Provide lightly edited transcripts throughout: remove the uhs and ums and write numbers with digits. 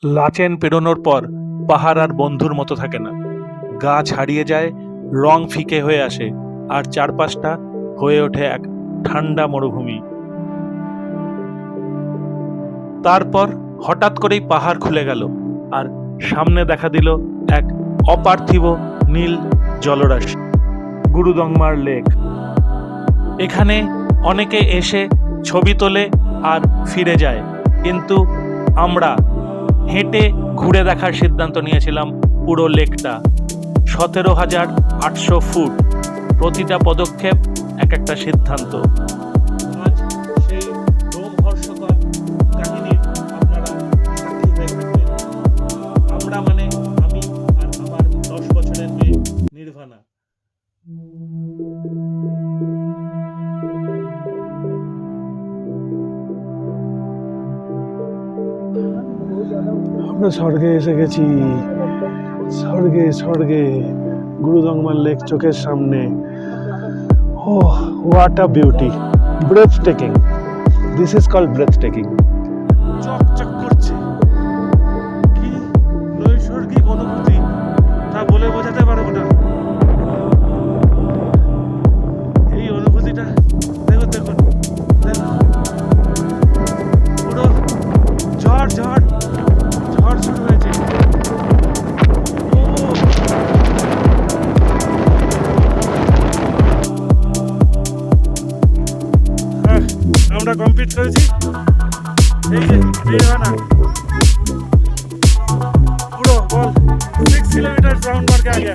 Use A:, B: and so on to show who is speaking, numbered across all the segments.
A: লাচেন পেরোনোর পর পাহাড় আর বন্ধুর মতো থাকে না। গাছ হারিয়ে যায়, রং ফিকে হয়ে আসে, আর চারপাশটা হয়ে ওঠে এক ঠান্ডা মরুভূমি। তারপর হঠাৎ করেই পাহাড় খুলে গেল, আর সামনে দেখা দিল এক অপার্থিব নীল জলরাশি, গুরুদংমার লেক। এখানে অনেকে এসে ছবি তোলে আর ফিরে যায়, কিন্তু আমরা হেঁটে ঘুরে দেখার সিদ্ধান্ত নিয়েছিলাম পুরো লেকটা। 17,800 ফুট, প্রতিটা পদক্ষেপ এক একটা সিদ্ধান্ত। আজ সেই রোমহর্ষকর কাহিনীর আপনারা সাক্ষী হয়ে থাকবেন। আমরা মানে আমি আর আমার 10 বছরের মেয়ে নির্ভানা।
B: আমরা স্বর্গে এসে গেছি। স্বর্গে স্বর্গে গুরুদংমার লেক চোখের সামনে। Oh what a beauty, breathtaking. This is called breathtaking.
A: চকচক করছে, কি নৈসর্গিক অনুভূতি তা বলে বোঝাতে পারবো না। এই অনুভূতিটা দেখুন দেখুন দেখুন, পুরো ঝড় ঝড় ঝড় শুরু হয়েছে। আমরা কমপ্লিট করেছি। এই যে নির্ভানা পুরো বল 6 किलोमीटर राउंड मार के आ गया।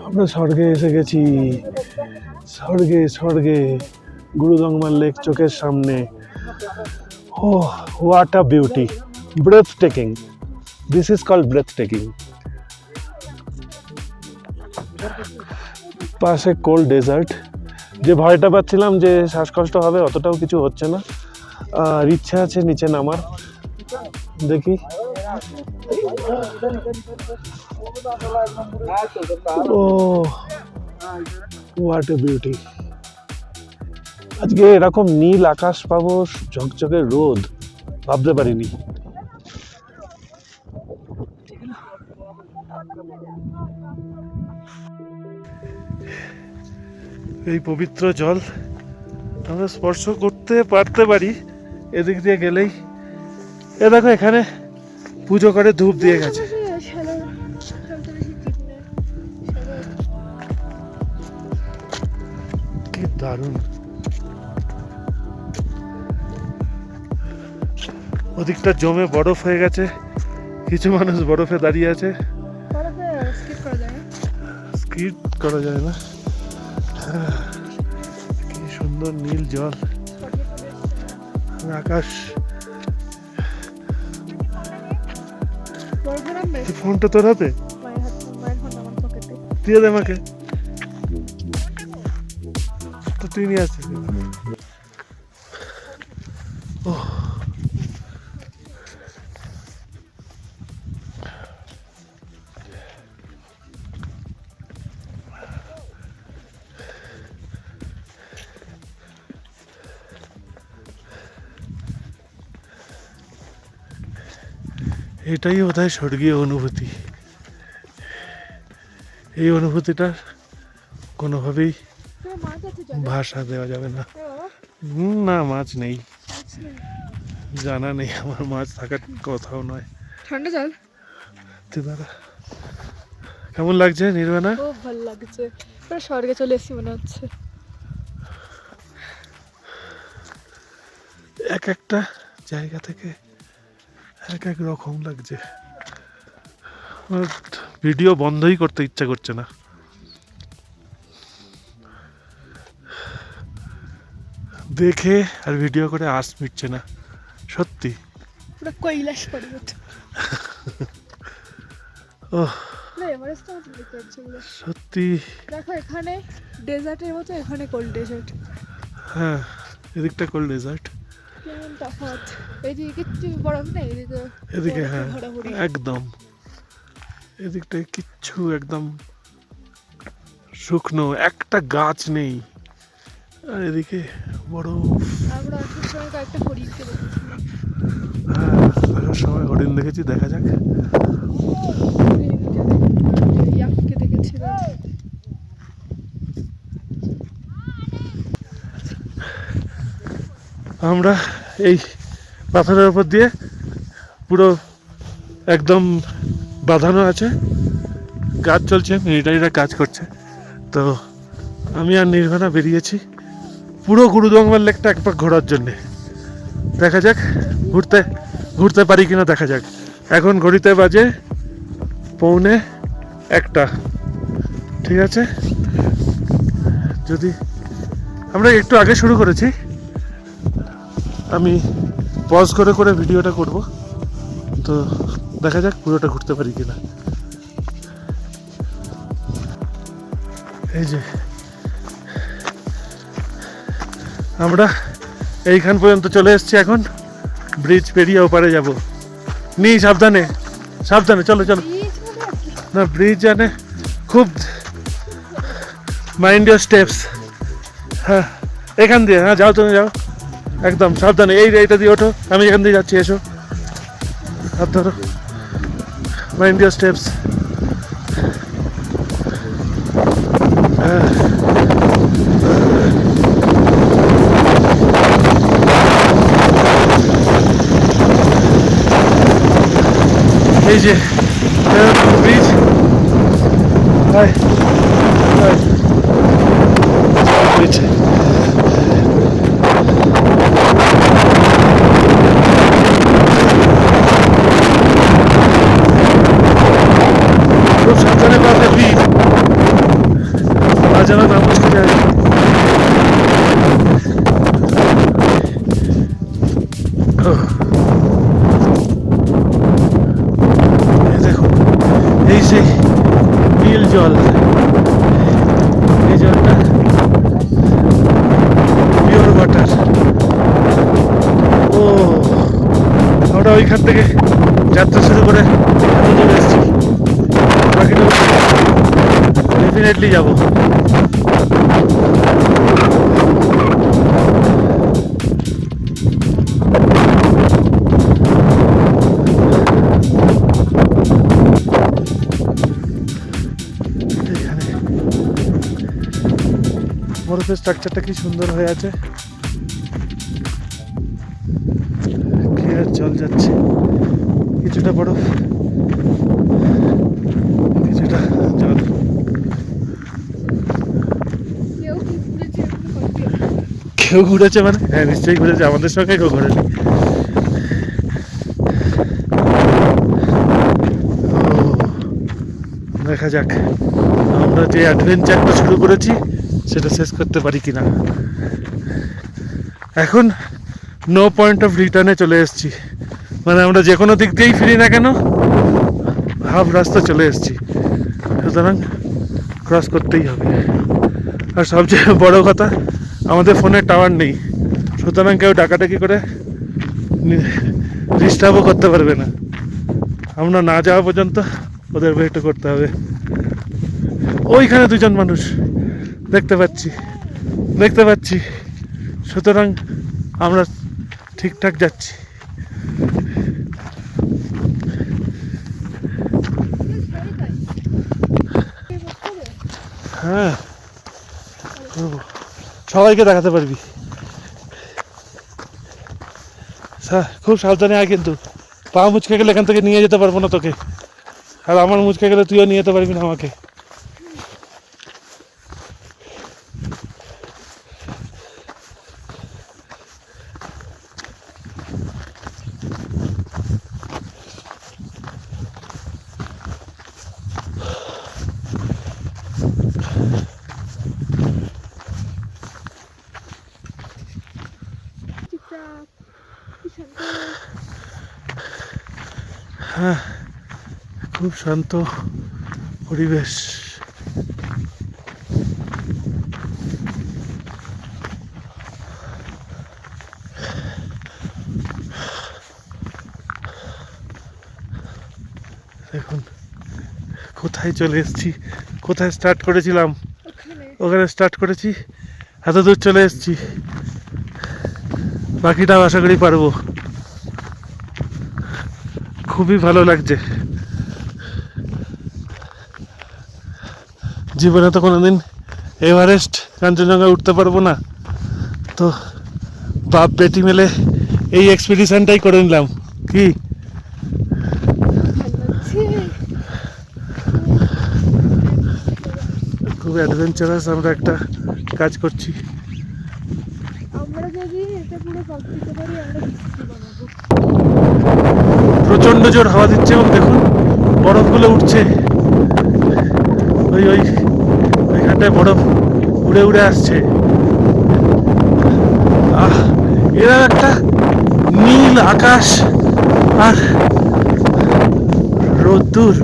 B: আমরা স্বর্গে এসে গেছি। স্বর্গে স্বর্গে গুরুদংমার লেক চোখের সামনে। Oh what a beauty, breathtaking. This is called breathtaking. পাশে কোল্ড ডেজার্ট। যে ভয়টা পাচ্ছিলাম যে শ্বাসকষ্ট হবে, অতটাও কিছু হচ্ছে না। আর ইচ্ছা আছে নিচে নামার, দেখি। ও হোয়াট এ বিউটি। আজকে এরকম নীল আকাশ পাবো, ঝকঝকে রোদ, ভাবতে পারিনি।
A: এই পবিত্র জল আমরা স্পর্শ করতে পারতে পারি এদিক দিয়ে গেলেই। এ দেখো এখানে পুজো করে ধূপ দিয়ে গেছে। কি দারুণ। ওদিকটা জমে বরফ হয়ে গেছে, কিছু মানুষ বরফে দাঁড়িয়ে আছে। স্কিট করা যায় না। কি সুন্দর নীল জল, আকাশ। ফোনটা তোর হাতে দিয়ে দে আমাকে, তো তুই নিয়ে আসছিস। এটাই বোধহয় স্বর্গীয় অনুভূতি। এই অনুভূতিটার কোনোভাবেই ভাষা দেওয়া যাবে না। না, মাছ নেই, জানা নেই আমার, মাছ থাকার কথাও নয়।
C: ঠান্ডা জল।
A: কেমন লাগছে নির্বাণা?
C: খুব ভালো লাগছে, পুরো স্বর্গে চলে এসেছি মনে হচ্ছে।
B: এক একটা জায়গা থেকে এক এক রকম লাগছে। আমার ভিডিও বন্ধই করতে ইচ্ছা করছে না। দেখে আর ভিডিও করে আশ মিটছে না সত্যি।
C: পুরো কৈলাস পর্বত।
B: ওহ
C: না এভারেস্ট তো দেখতে পাচ্ছি পুরো।
B: সত্যি।
C: দেখো এখানে ডেজার্টের মতো, এখানে কোল্ড ডেজার্ট।
B: হ্যাঁ এদিকটা কোল্ড ডেজার্ট,
C: কেমন তফাৎ। এইদিকে কিচ্ছু বরফ নেই, এদিকে
B: এদিকে
C: বরফে
B: হ্যাঁ
C: ভরাভরি।
B: একদম। এদিকটায় কিচ্ছু একদম শুকনো, একটা গাছ নেই। আর এদিকে বরফ।
C: আমরা আসার সময় কয়েকটা হরিণকে দেখেছিলাম।
B: হ্যাঁ আসার সময় হরিণ দেখেছি, দেখা যাক।
C: ইয়াককে দেখেছিলাম।
B: আমরা এই পাথরের উপর দিয়ে পুরো একদম বাঁধানো আছে, কাজ চলছে, মিলিটারিরা কাজ করছে। তো আমি আর নির্ভানা বেরিয়েছি পুরো গুরুদংমার লেকটা এক পাক ঘোরার জন্যে। দেখা যাক ঘুরতে পারি কিনা দেখা যাক। এখন ঘড়িতে বাজে 1:45। ঠিক আছে, যদি আমরা একটু আগে শুরু করেছি, আমি পজ করে করে ভিডিওটা করব। তো দেখা যাক পুরোটা ঘুরতে পারি কিনা। এই যে আমরা এইখান পর্যন্ত চলে এসেছি, এখন ব্রিজ পেরিয়ে ওপারে যাব। সাবধানে সাবধানে, চলো চলো। না ব্রিজ জানে খুব, মাইন্ড ইউর স্টেপস। হ্যাঁ এখান দিয়ে, হ্যাঁ যাও তুমি যাও, একদম সাবধানে। এইটা দিয়ে ওঠো, আমি এখান দিয়ে যাচ্ছি, এসো হাত ধরো, মাইন্ড ইউর স্টেপস। এই যে ব্রিজ, ব্রিজ। খুব সাবধানে পাবে ব্রিজ, আর যেন না মুচকে যায়। এই সেই নীল জল, এই জলটা পিওর ওয়াটার। ও আমরা ওইখান থেকে যাত্রা শুরু করে চলে এসেছি, বাকিটা ডেফিনেটলি যাবো। বরফের স্ট্রাকচারটা কি সুন্দর হয়ে আছে, ক্লিয়ার জল যাচ্ছে, কিছুটা বরফ কিছুটা জল। কেউ ঘুরেছে মানে? হ্যাঁ নিশ্চয়ই ঘুরেছে, আমাদের সঙ্গে কেউ ঘুরেছে। দেখা যাক আমরা যে অ্যাডভেঞ্চারটা শুরু করেছি সেটা শেষ করতে পারি কিনা। এখন নো পয়েন্ট অফ রিটার্নে চলে এসেছি, মানে আমরা যে কোনো দিক দিয়েই ফিরি না কেন হাফ রাস্তা চলে এসেছি, সুতরাং ক্রস করতেই হবে। আর সবচেয়ে বড় কথা, আমাদের ফোনে টাওয়ার নেই, সুতরাং কেউ ডাকাডাকি করে ডিস্টার্বও করতে পারবে না। আমরা না যাওয়া পর্যন্ত ওদের ওয়েট করতে হবে। ওইখানে দুজন মানুষ দেখতে পাচ্ছি, সুতরাং আমরা ঠিকঠাক যাচ্ছি। হ্যাঁ সবাইকে দেখাতে পারবি। খুব সাবধানে আয়, কিন্তু পা মুচকে গেলে এখান থেকে নিয়ে যেতে পারবো না তোকে, আর আমার মুচকে গেলে তুইও নিয়ে যেতে পারবি না আমাকে।
C: চুপচাপ, কি শান্ত।
B: হ্যাঁ, খুব শান্ত পরিবেশ। দেখুন কোথায় চলে এসেছি, কোথায় স্টার্ট করেছিলাম,
C: ওখানে
B: ওখানে স্টার্ট করেছি, এত দূর চলে এসেছি। বাকিটাও আশা করি পারবো। খুবই ভালো লাগছে। জীবনে তো কোনোদিন এভারেস্ট কাঞ্চনজঙ্ঘা উঠতে পারবো না, তো বাপ বেটি মিলে এই এক্সপিডিশনটাই করে নিলাম। কি
C: ভালো লাগছে।
B: খুব অ্যাডভেঞ্চারাস আমরা একটা কাজ করছি।
C: আমরা যদি এটা পুরো কমপ্লিট করতে পারি, আমরা বৃষ্টি বানাবো।
B: প্রচন্ড জোর হাওয়া দিচ্ছে এবং দেখুন বরফগুলো উঠছে। ওই ওই ওইখানটায় বরফ উড়ে উড়ে আসছে। আহ, এরা একটা নীল আকাশ আর রোদ্দুর।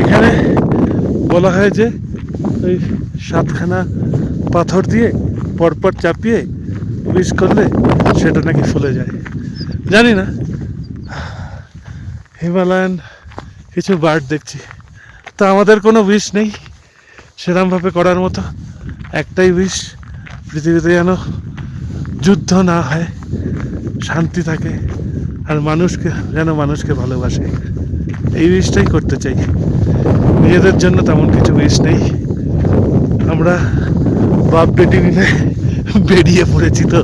B: এখানে বলা হয় যে ওই 7খানা পাথর দিয়ে পরপর চাপিয়ে উইশ করলে সেটা নাকি ফুলে যায়। জানি না। হিমালয়ান কিছু বার্ড দেখছি, তো আমাদের কোনো উইশ নেই সেরকমভাবে করার মতো। একটাই উইশ, পৃথিবীতে যেন যুদ্ধ না হয়, শান্তি থাকে, আর মানুষকে যেন মানুষকে ভালোবাসে। এই উইশটাই করতে চাই। নিজেদের জন্য তেমন কিছু উইশ নেই। আমরা বাপ বেটি মিলে বেরিয়ে পড়েছি, তো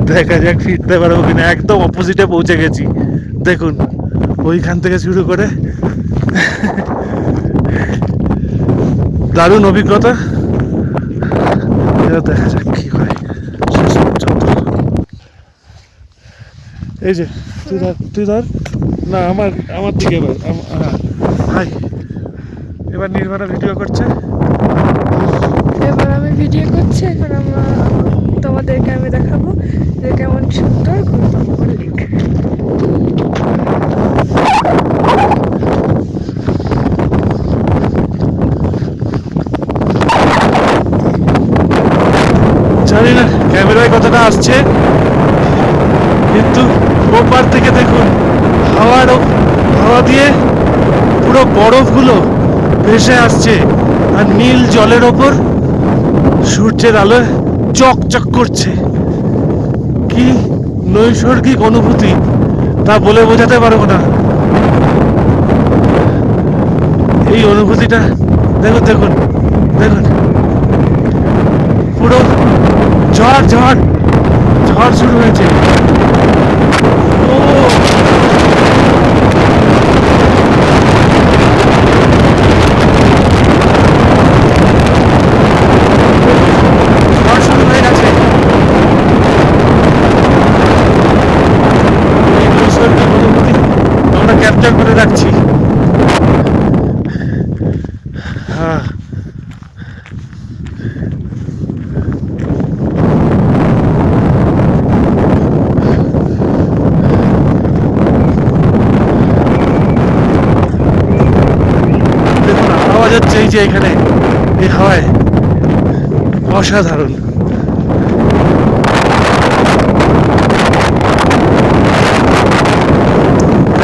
B: দেখা যাক ফিরতে পারবো কিনা। একদম অপোজিটে পৌঁছে গেছি। দেখুন ওইখান থেকে শুরু করে দারুণ অভিজ্ঞতা। এবার দেখা যাক কি হয় শেষ পর্যন্ত। এই যে তুই ধর না, আমার দিকে এবার। হ্যাঁ, হাই। এবার নির্ভরা ভিডিও করছে।
C: এবার আমি ভিডিও করছি। এখন তোমাদেরকে আমি দেখাবো যে কেমন সুন্দর গুরুদঙ্গমার লেক।
B: জানি না ক্যামেরায় কতটা আসছে, কিন্তু ওপার থেকে দেখুন হাওয়া দিয়ে পুরো বরফগুলো ভেসে আসছে, আর নীল জলের ওপর সূর্যের আলোয় চকচক করছে। কি নৈসর্গিক অনুভূতি তা বলে বোঝাতে পারবো না। এই অনুভূতিটা দেখুন দেখুন দেখুন, পুরো ঝড় ঝড় ঝড় শুরু হয়েছে। ও ঝড় শুরু হয়ে গেছে। এই নৈসর্গিক অনুভূতি আমরা ক্যাপচার করে রাখছি। হ্যাঁ, আওয়াজ হচ্ছে এই যে এখানে, এই হাওয়ায় অসাধারণ।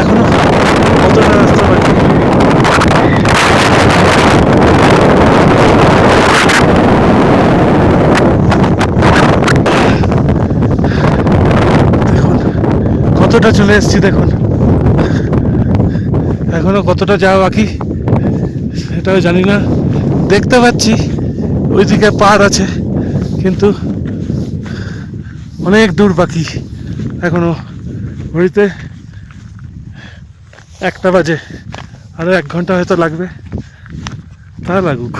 B: এখনো কতটা রাস্তা বাকি। দেখুন কতটা চলে এসেছি, দেখুন এখনো কতটা যাওয়া বাকি সেটাও জানি না। দেখতে পাচ্ছি ওইদিকে পাহাড় আছে, কিন্তু অনেক দূর বাকি এখনো। ঘড়িতে 1টা বাজে, আরো 1 ঘন্টা হয়তো লাগবে। তা লাগুক,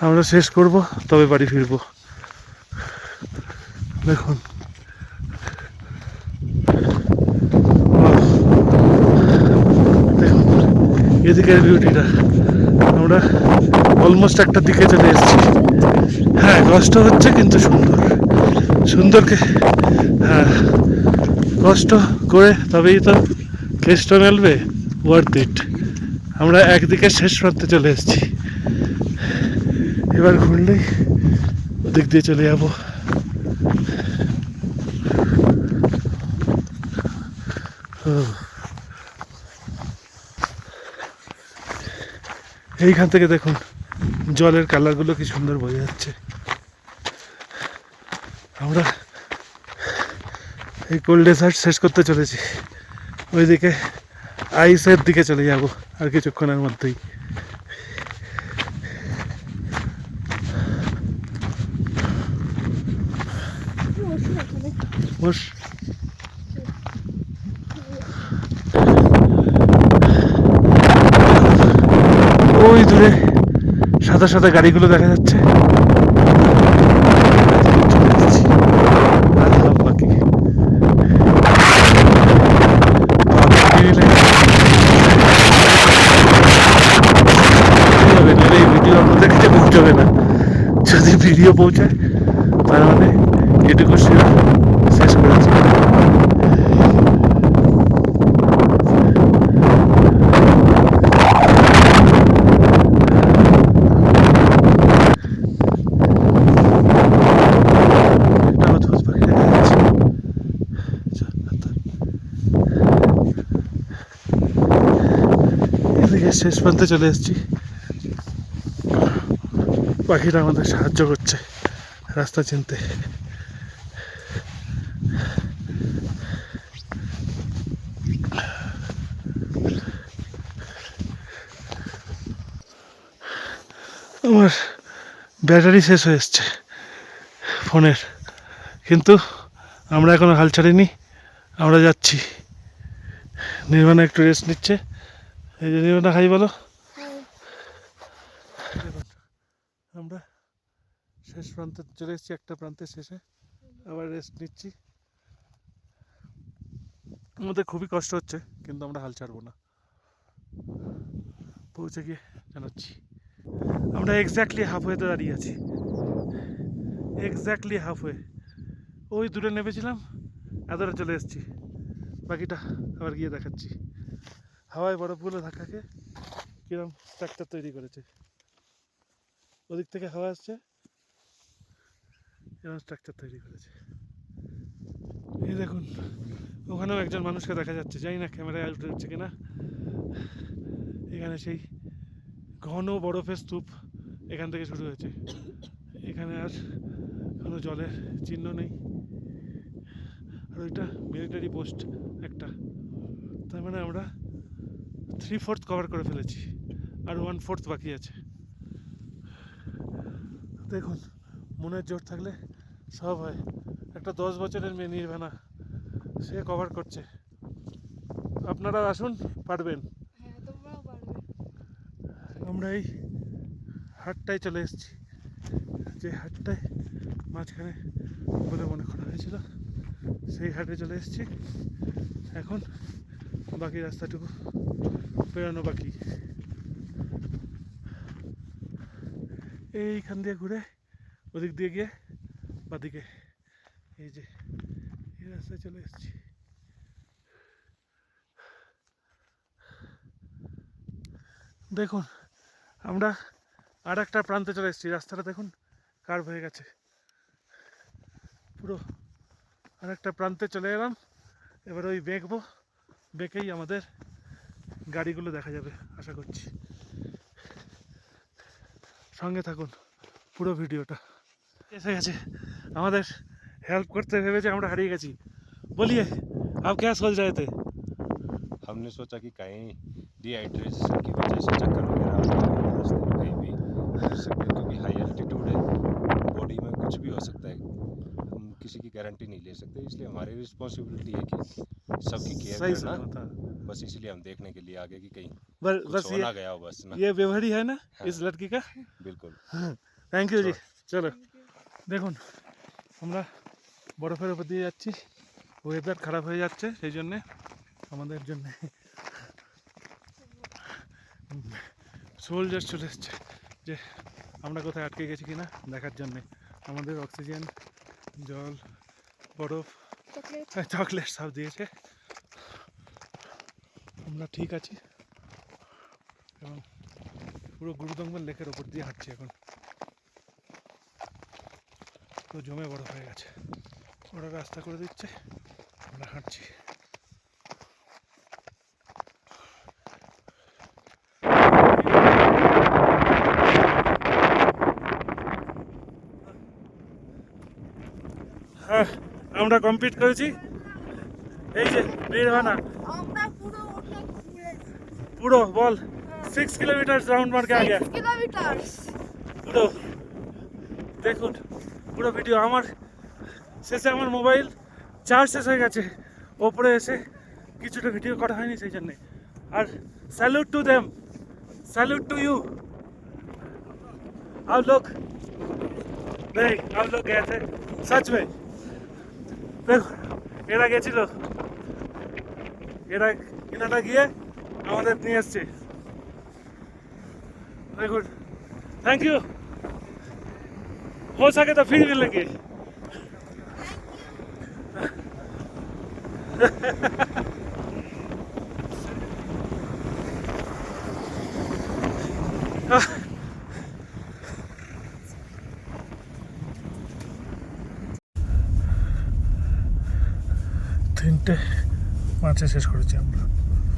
B: আমরা শেষ করব তবে বাড়ি ফিরবো। দেখুন দেখুন এদিকের বিউটিটা। আমরা অলমোস্ট একটা দিকে চলে এসেছি। হ্যাঁ, কষ্ট হচ্ছে কিন্তু সুন্দর, সুন্দরকে, হ্যাঁ, কষ্ট করে তবেই তো কেষ্ট মেলবে, ওয়ার্থ ইট। আমরা একদিকে শেষ প্রান্তে চলে এসেছি, এবার ঘুরলেই ওদিক দিয়ে চলে যাবো। এইখান থেকে দেখুন জলের কালারগুলো কি সুন্দর বোঝা যাচ্ছে। আমরা এই কোল্ড ডেজার্ট শেষ করতে চলেছি, ওইদিকে আইসের দিকে চলে যাব আর কিছুক্ষণের মধ্যেই। বস। ওই দূরে সাদা সাদা গাড়িগুলো দেখা যাচ্ছে। আর হাফ বাকি। এই ভিডিও আপনাদের কাছে পৌঁছবে না, যদি ভিডিও পৌঁছায় তার মানে এটুকু শেষ করেছি। শেষ প্রান্তে চলে এসেছি। পাখিরা আমাদের সাহায্য করছে রাস্তা চিনতে। আমার ব্যাটারি শেষ হয়ে এসছে ফোনের, কিন্তু আমরা এখনো হাল ছাড়িনি, আমরা যাচ্ছি। নির্বাণা একটু রেস্ট নিচ্ছে। এই যে নির্বাণা, খাই বলো। আমরা শেষ প্রান্তে চলে এসেছি, একটা প্রান্তের শেষে, আবার রেস্ট নিচ্ছি। আমাদের খুবই কষ্ট হচ্ছে কিন্তু আমরা হাল ছাড়বো না, পৌঁছে গিয়ে জানাচ্ছি। আমরা এক্স্যাক্টলি হাফওয়েতে দাঁড়িয়ে আছি, এক্স্যাক্টলি হাফওয়ে। ওই দূরে নেমেছিলাম, এতটা চলে এসেছি, বাকিটা আবার গিয়ে দেখাচ্ছি। হাওয়ায় বরফগুলো ধাক্কাকে কিরম স্ট্রাকচার তৈরি করেছে, ওদিক থেকে হাওয়া আসছে, কিরম স্ট্রাকচার তৈরি করেছে। এই দেখুন, ওখানেও একজন মানুষকে দেখা যাচ্ছে, জানি না ক্যামেরায় উঠে যাচ্ছে কিনা। এখানে সেই ঘন বরফের স্তূপ এখান থেকে শুরু হয়েছে, এখানে আর কোনো জলের চিহ্ন নেই। আর ওইটা মিলিটারি পোস্ট একটা, তার মানে আমরা 3/4 কভার করে ফেলেছি, আর 1/4 বাকি আছে। দেখুন, মনের জোর থাকলে সব হয়। একটা 10 বছরের মেয়ে নির্বাণা, সে কভার করছে। আপনারা আসুন, পারবেন। আমরা এই হাটটায় চলে এসেছি, যে হাটটায় মাঝখানে বলে মনে করা হয়েছিল, সেই হাটে চলে এসেছি। এখন বাকি রাস্তাটুকু বেরোনো বাকি। এইখান দিয়ে ঘুরে ওদিক দিয়ে গিয়ে বাদিকে এই যে এই রাস্তায় চলে এসেছি। দেখুন, আমরা আর একটা প্রান্তে চলে এসেছি, রাস্তাটা দেখুন কার্ভ হয়ে গেছে পুরো। আর একটা প্রান্তে চলে এলাম, এবার ওই বেঁকবো, বেঁকেই আমাদের গাড়িগুলো দেখা যাবে আশা করছি। সঙ্গে থাকুন পুরো ভিডিওটা। এসে গেছে, আমাদের হেল্প করতে ভেবেছে আমরা হারিয়ে গেছি। বলিয়ে আপ क्या सोच रहे थे?
D: हमने सोचा कि कहीं डिहाइड्रेशन की वजह से चक्कर वगैरह आ गया हो, रास्ते में कहीं भी गिर सकते हैं, क्योंकि हाई एल्टीट्यूड है, बॉडी में कुछ भी हो सकता है, हम किसी की गारंटी नहीं ले सकते, इसलिए हमारी रिस्पॉन्सिबिलिटी है कि सबकी केयर
B: सही
D: करना।
B: सुना था।
D: बस इसलिए हम देखने के लिए आगे कि कहीं
B: बस
D: कुछ हो
B: ये
D: ना गया हो, बस ना।
B: ये व्यवहार ही है ना
D: हाँ।
B: इस लड़की का।
D: बिल्कुल।
B: থ্যাংক ইউ জি। চলো দেখুন, আমরা বরফের উপর দিয়ে যাচ্ছি, ওয়েদার খারাপ হয়ে যাচ্ছে, সেই জন্যে আমাদের জন্য সোলজার চলে এসছে যে আমরা কোথায় আটকে গেছি কিনা দেখার জন্যে। আমাদের অক্সিজেন, জল, বরফ, চকলেট সব দিয়েছে। আমরা ঠিক আছি এবং পুরো গুরুদঙ্গল লেকের ওপর দিয়ে হাঁটছি এখন। তো জমে বরফ হয়ে গেছে, ওরা রাস্তা করে দিচ্ছে, আমরা হাঁটছি। হ্যাঁ, আমরা কমপ্লিট করেছি। এই যে নির্বাণা পুরো বল 6 কিলোমিটার রাউন্ড মার কে আগে পুরো দেখুন পুরো ভিডিও। আমার শেষে আমার মোবাইল চার্জ শেষ হয়ে গেছে, ওপরে এসে কিছুটা ভিডিও করা হয়নি সেই জন্যে। আর salute to them, salute to you. आप लोग नहीं, आप लोग गए थे सच में। দেখো এরা গেছিল, এনারা গিয়ে আমাদের নিয়ে এসছে। দেখুন, थैंक यू। हो सके तो फिर मिलेंगे। তিনটে 5-এ শেষ করেছি আমরা।